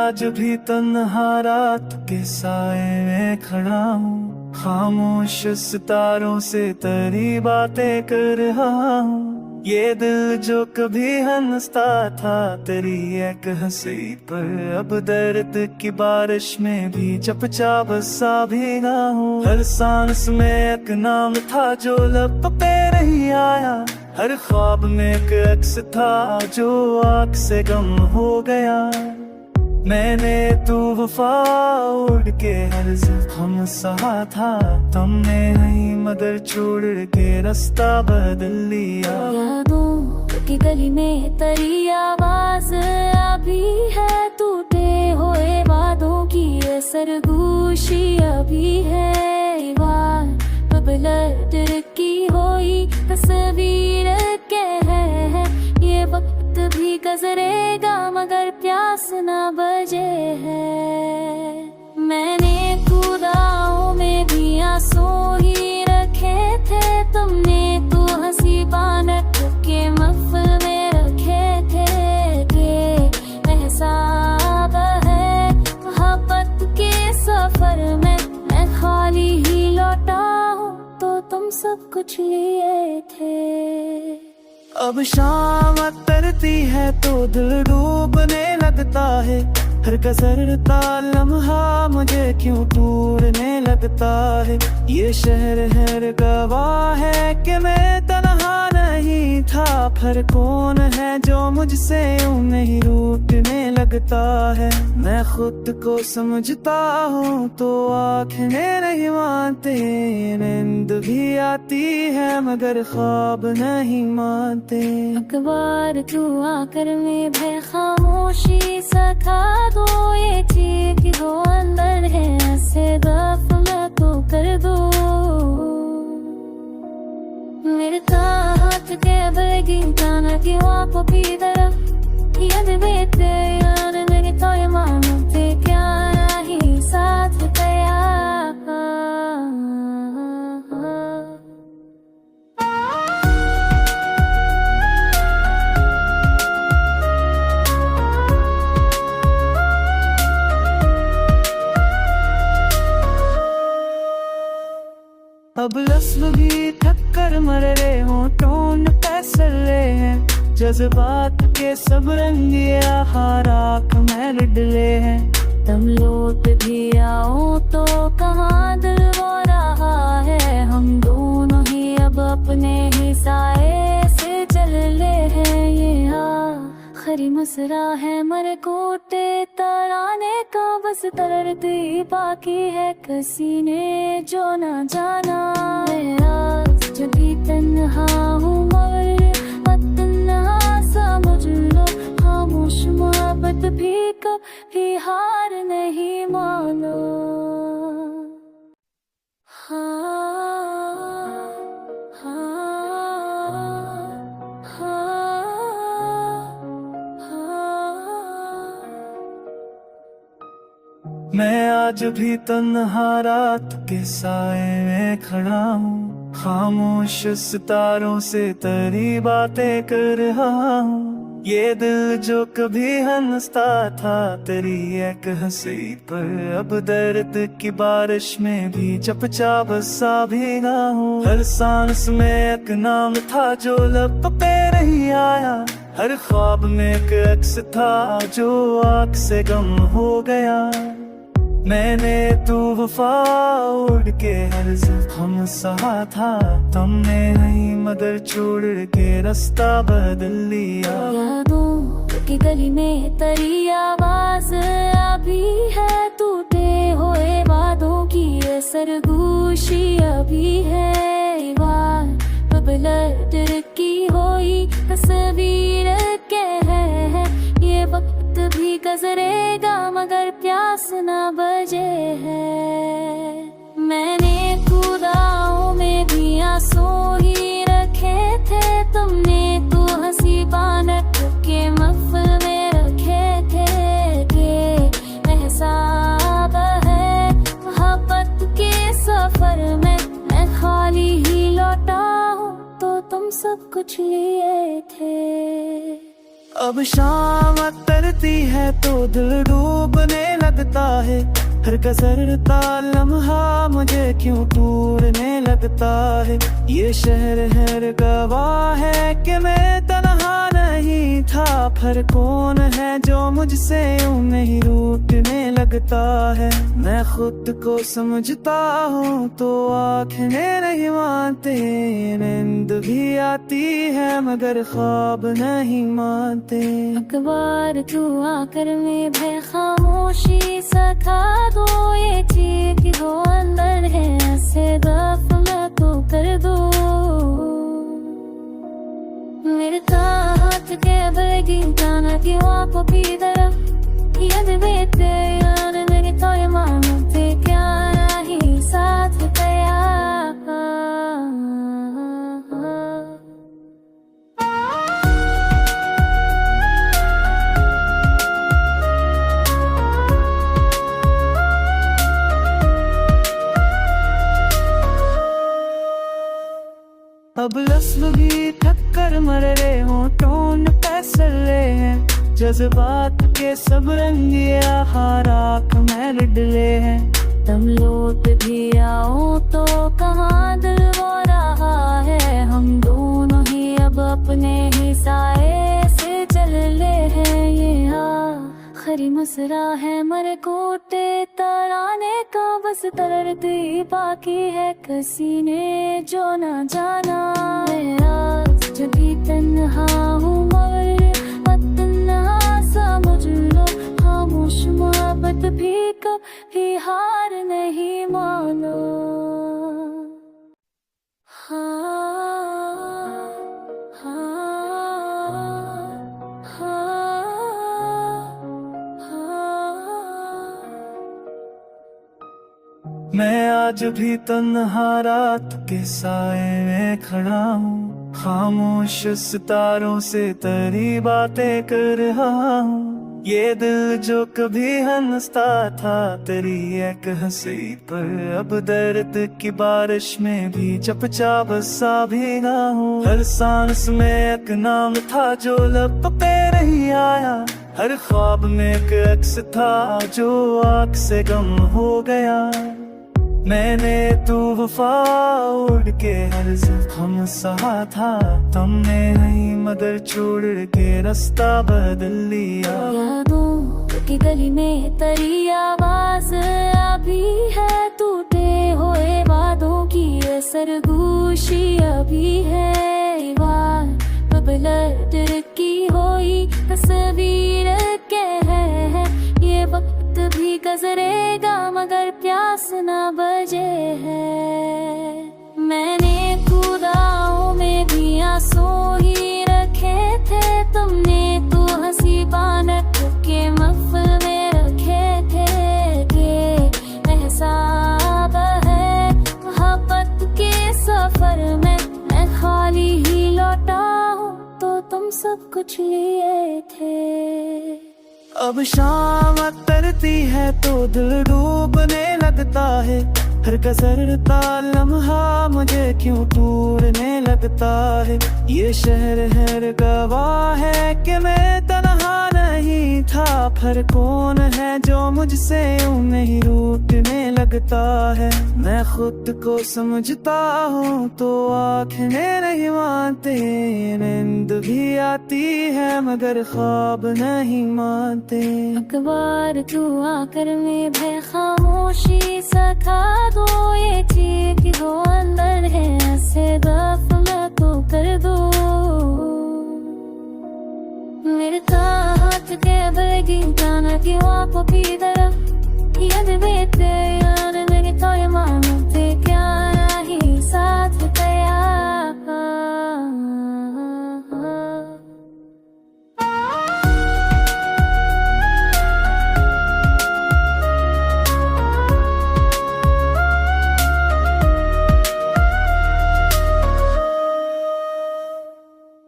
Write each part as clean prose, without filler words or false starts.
आज भी तन्हा रात के साए में खड़ा हूँ, खामोश सितारों से तेरी बातें कर रहा हूँ। ये दिल जो कभी हंसता था तेरी एक हंसी पर, अब दर्द की बारिश में भी चपचाप सा भीगा हूँ। हर सांस में एक नाम था जो लब पे नहीं आया, हर ख्वाब में एक अक्स था जो आँख से गम हो गया। मैंने तू वफा उड़ के हर जख्म सहा था, तुमने नहीं मगर छोड़ के रास्ता बदल लिया। यादों की गली में तेरी आवाज अभी है, टूटे हुए वादों की ये सरगोशी अभी है। वार बबलर की हुई तस्वीर के है, ये वक्त भी गुजरेगा मगर प्यास ना बजे है। मैंने खुदाओं में भी आंसू ही रखे थे, तुमने तो हंसी बानक के महफिल में रखे थे। एहसास है मोहब्बत के सफर में मैं खाली ही लौटा हूँ, तो तुम सब कुछ लिए थे। अब शाम तरती है तो दिल डूबने लगता है, हर गुजरता लम्हा मुझे क्यों टूटने लगता है। ये शहर है गवाह है कि मैं तन्हा नहीं था, फिर कौन है जो मुझसे यूं नहीं रूठने लगता है। मैं खुद को समझता हूँ तो आँखें नहीं मानते, नींद भी आती है मगर ख्वाब नहीं मानते। अखबार तू आकर में भय खामोशी सखा दो, ये चीख दो अंदर है ऐसे दफ मैं तो कर दो। मेरे हाथ के बगी जाना कि आप भी तरफ याद बेटे यार मेरे तो ये मानते क्या ही साथ गया। अब लफ्ज़ भी थक कर मर रहे हों, टोन फैसले हैं, जज्बात के सब रंगिया हाराक में डले हैं। तुम लौट भी आओ तो कहाँ दिल वो रहा है, हम दोनों ही अब अपने ही साए से चल ले हैं। ये आखिरी मसरा है मर कोटे तराने का, बस तरती बाकी है किसी ने जो ना जाना। मैं आज जब भी तन्हा हूँ मगर तन्हा समझ लो, खामोश मोहब्बत भी कभी हार नहीं मानो। मैं आज भी तन्हा रात के साए में खड़ा हूँ, खामोश सितारों से तेरी बातें कर रहा हूँ। ये दिल जो कभी हंसता था तेरी एक हंसी पर, अब दर्द की बारिश में भी चपचाप सा भीगा हूँ। हर सांस में एक नाम था जो लब पे नहीं आया, हर ख्वाब में एक अक्स था जो आँख से गम हो गया। मैंने तू वफा उड़ के हर जख्म सहा था, तुमने नहीं मगर छोड़ के रास्ता बदल लिया। यादों की गली में तेरी आवाज अभी है, टूटे हुए वादों की ये सरगोशी अभी है। वार बबलर की हुई तस्वीर के है, ये वक्त भी गुजरेगा मगर प्यास ना बजे है। मैंने खुदाओं में भी आंसू ही रखे थे, तुमने तो हंसी बानक के महफिल में रखे थे। एहसास है मोहब्बत के सफर में मैं खाली ही लौटा हूँ, तो तुम सब कुछ लिए थे। अब शाम तरती है तो दिल डूबने लगता है, हर गुजरता लम्हा मुझे क्यों टूटने लगता है। ये शहर है गवाह है कि मैं तन्हा नहीं था, पर कौन है जो मुझसे यूं नहीं रूठने लगता है। मैं खुद को समझता हूँ तो आँखें नहीं मानते, नींद भी आती है मगर ख्वाब नहीं मानते। अखबार तू आकर में भय खामोशी सखा दो, ये चीख दो अंदर है ऐसे दफ मैं तो कर दो। मेरे हाथ के बगी जाना कि आप भी तरफ यद बेटे यार मेरे तो ये मानते क्या नहीं साथ गया। अब लफ्ज़ भी थक मर रहे हो, टोन फैसले हैं जज्बात के सब रंगिया हाराक में डले हैं। तुम लौट भी आओ तो कहाँ दिल वो रहा है, हम दोनों ही अब अपने ही साए से चल ले हैं। ये आखिरी मसरा है मर कोटे तराने का, बस तरती बाकी है किसी ने जो ना जाना। मैं आज जब भी तन्हा हूँ मगर तन्हा समझ लो, खामोश मोहब्बत भी कभी हार नहीं मानो। मैं आज भी तन्हा रात के साए में खड़ा हूँ, खामोश सितारों से तेरी बातें कर रहा हूँ। ये दिल जो कभी हंसता था तेरी एक हंसी पर, अब दर्द की बारिश में भी चपचाप सा भीगा हूँ। हर सांस में एक नाम था जो लब पे नहीं आया, हर ख्वाब में एक अक्स था जो आँख से गम हो गया। मैंने तू वफा उड़ के हर जख्म सहा था, तुमने नहीं मगर छोड़ के रास्ता बदल लिया। यादों की गली में तेरी आवाज अभी है, टूटे हुए वादों की सरगोशी अभी है। वार बबलर की हुई तस्वीर के है, ये वक्त भी गुजरेगा मगर प्यास ना बजे है। मैंने खुदाओं में भी आंसू ही रखे थे, तुमने तो हंसी बानक के महफिल में रखे थे। एहसास है मोहब्बत के सफर में मैं खाली ही लौटा हूँ, तो तुम सब कुछ लिए थे। अब शाम तरती है तो दिल डूबने लगता है, हर गुजरता लम्हा मुझे क्यों टूटने लगता है। ये शहर है गवाह है कि मैं तन्हा नहीं था, पर कौन है जो मुझसे यूं नहीं रूठने लगता है। मैं खुद को समझता हूँ तो आँखें नहीं मानते, नींद भी आती है मगर ख्वाब नहीं मानते। अखबार तू आकर में भय खामोशी सखा दो, ये चीख दो अंदर है ऐसे दफ मैं तो कर दो। मेरे हाथ के बगी जाना कि आप भी तरफ यद बेटे यार मेरे तो ये मानते क्या नहीं साथ गया।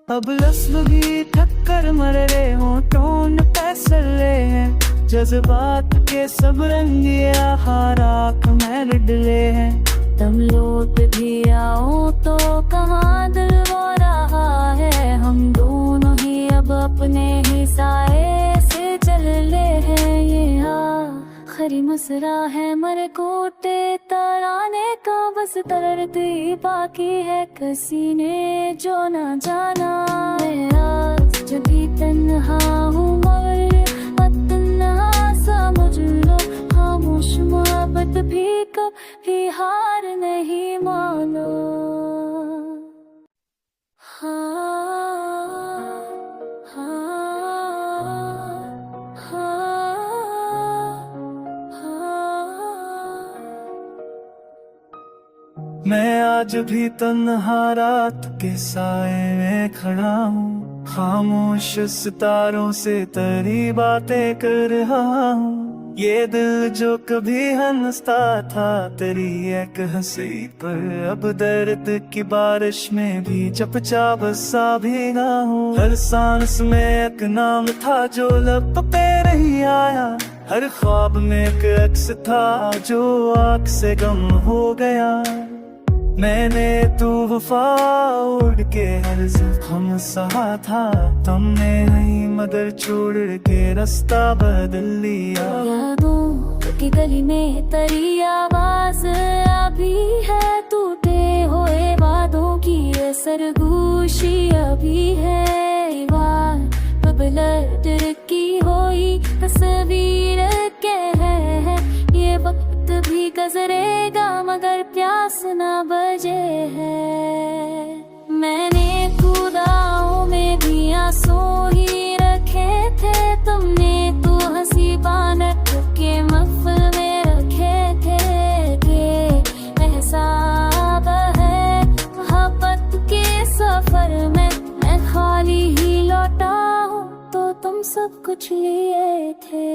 अब लफ्ज़ भी थक मर रहे हो, टोन फैसले हैं जज्बात के सब रंगिया हाराक में डले हैं। तुम लौट भी आओ तो कहाँ दिल वो रहा है, हम दोनों ही अब अपने साए से चल ले है ये आखिरी मसरा है मर कोटे तराने का बस तरती बाकी है किसी ने जो ना जाना मैं आज जब भी तन्हा हूँ मगर तन्हा समझ लो खामोश मोहब्बत भी कभी हार नहीं मानो मैं आज भी तन्हा रात के साए में खड़ा हूँ खामोश सितारों से तेरी बातें कर रहा हूँ ये दिल जो कभी हंसता था तेरी एक हंसी पर अब दर्द की बारिश में भी चपचाप सा भीगा हूँ हर सांस में एक नाम था जो लब पे नहीं आया हर ख्वाब में एक अक्स था जो आँख से गम हो गया मैंने तू वफा उड़ के हर जख्म सहा था तुमने नहीं मगर छोड़ के रास्ता बदल लिया यादों की गली में तेरी आवाज अभी है टूटे हुए वादों की ये सरगोशी अभी है वार बबलर की हुई तस्वीर के है ये वक्त भी गुजरेगा मगर प्यास ना बजे है मैंने खुदाओं में भी आंसू ही रखे थे तुमने तो हंसी बानक के महफिल में रखे थे एहसास है मोहब्बत के सफर में मैं खाली ही लौटा हूँ तो तुम सब कुछ लिए थे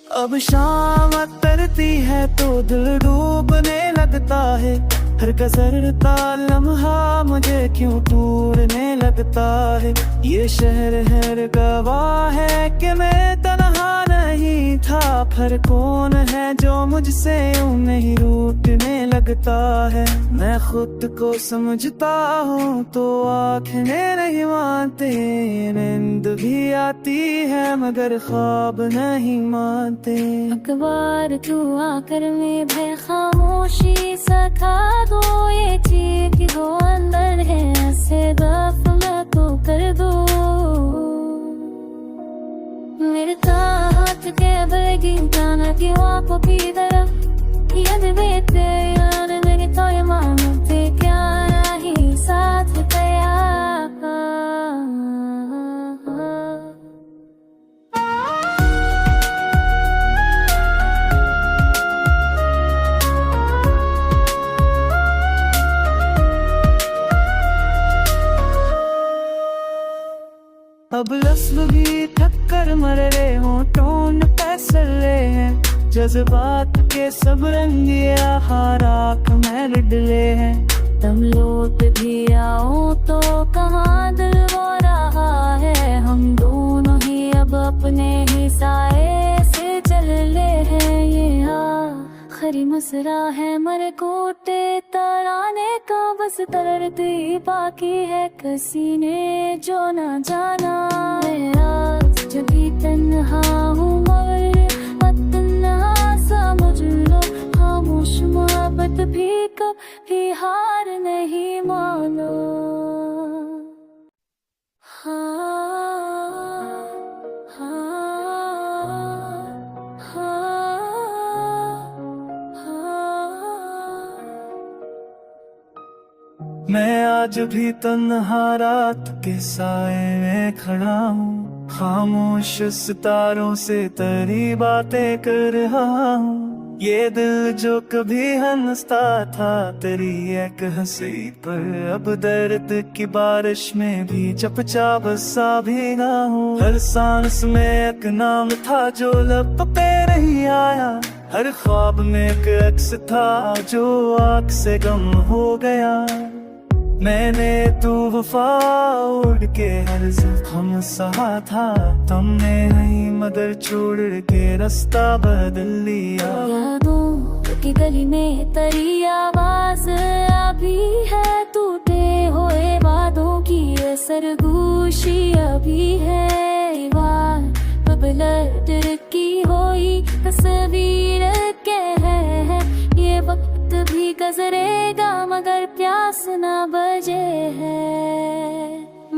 अब शाम तरती है तो दिल डूबने लगता है हर गुजरता लम्हा मुझे क्यों टूटने लगता है ये शहर हर गवाह है कि मैं तन्हा नहीं था फिर कौन है जो मुझसे यूं नहीं रूठने लगता है मैं खुद को समझता हूँ तो आँखें नहीं मानते नींद भी आती है मगर ख्वाब नहीं मानते अखबार तू आकर में भय खामोशी सखा दो ये चीख दो अंदर है ऐसे दफना तो कर दो मेरे हाथ के बलगी गाना की आप की तरफ याद बेटे यार मेरे तो ये मानते क्या नहीं साथ गया अब लफ्ज़ भी थक्कर मर रहे हो टोन फैसले हैं जज्बात के सब रंगिया हाराक में डले हैं तुम लौट भी आओ तो कहाँ दिल वो रहा है हम दोनों ही अब अपने ही साए से चल ले हैं ये आखिरी मसरा है मर कोटे तराने का बस तरती बाकी है किसी ने जो ना जाना मैं आज जब भी तन्हा हूँ मगर तन्हा समझ लो खामोश मोहब्बत भी कभी हार नहीं मानो मैं आज भी तन्हा रात के साए में खड़ा हूँ खामोश सितारों से तेरी बातें कर रहा हूँ ये दिल जो कभी हंसता था तेरी एक हंसी पर अब दर्द की बारिश में भी चपचाप सा भीगा हूँ हर सांस में एक नाम था जो लब पे नहीं आया हर ख्वाब में एक अक्स था जो आँख से गम हो गया मैंने तू वफा उड़ के हर जख्म सहा था तुमने नहीं मगर छोड़ के रास्ता बदल लिया यादों की गली में तेरी आवाज अभी है टूटे हुए वादों की ये सरगोशी अभी है कदर की होई तस्वीर कह है। ये वक्त भी गुजरेगा मगर प्यास ना बजे है।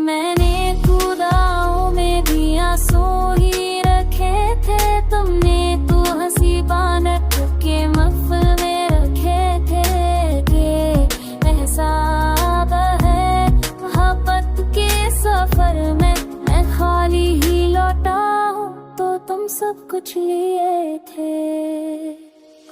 मैंने खुदाओं में भी आंसू ही रखे थे, तुमने तो हंसी बानक के महफिल में रखे थे। के एहसास है मोहब्बत के सफर में मैं खाली ही लौटा हूँ, तो तुम सब कुछ लिए थे।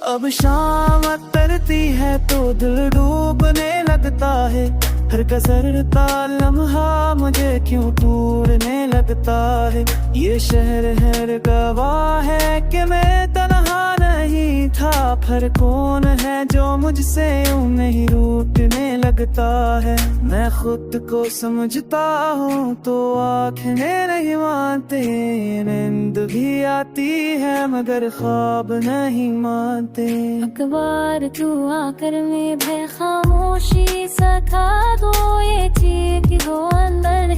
अब शाम तरती है तो दिल डूबने लगता है, हर कसरता लम्हा मुझे क्यों टूटने लगता है। ये शहर है गवाह है कि मैं तन्हा नहीं था, पर कौन है जो मुझसे यूं नहीं रूठने लगता है। मैं खुद को समझता हूँ तो आँखें नहीं मानते, नींद भी आती है मगर ख्वाब नहीं मानते। अखबार तू आकर में खामोशी सखा दो, ये चीख दो अंदर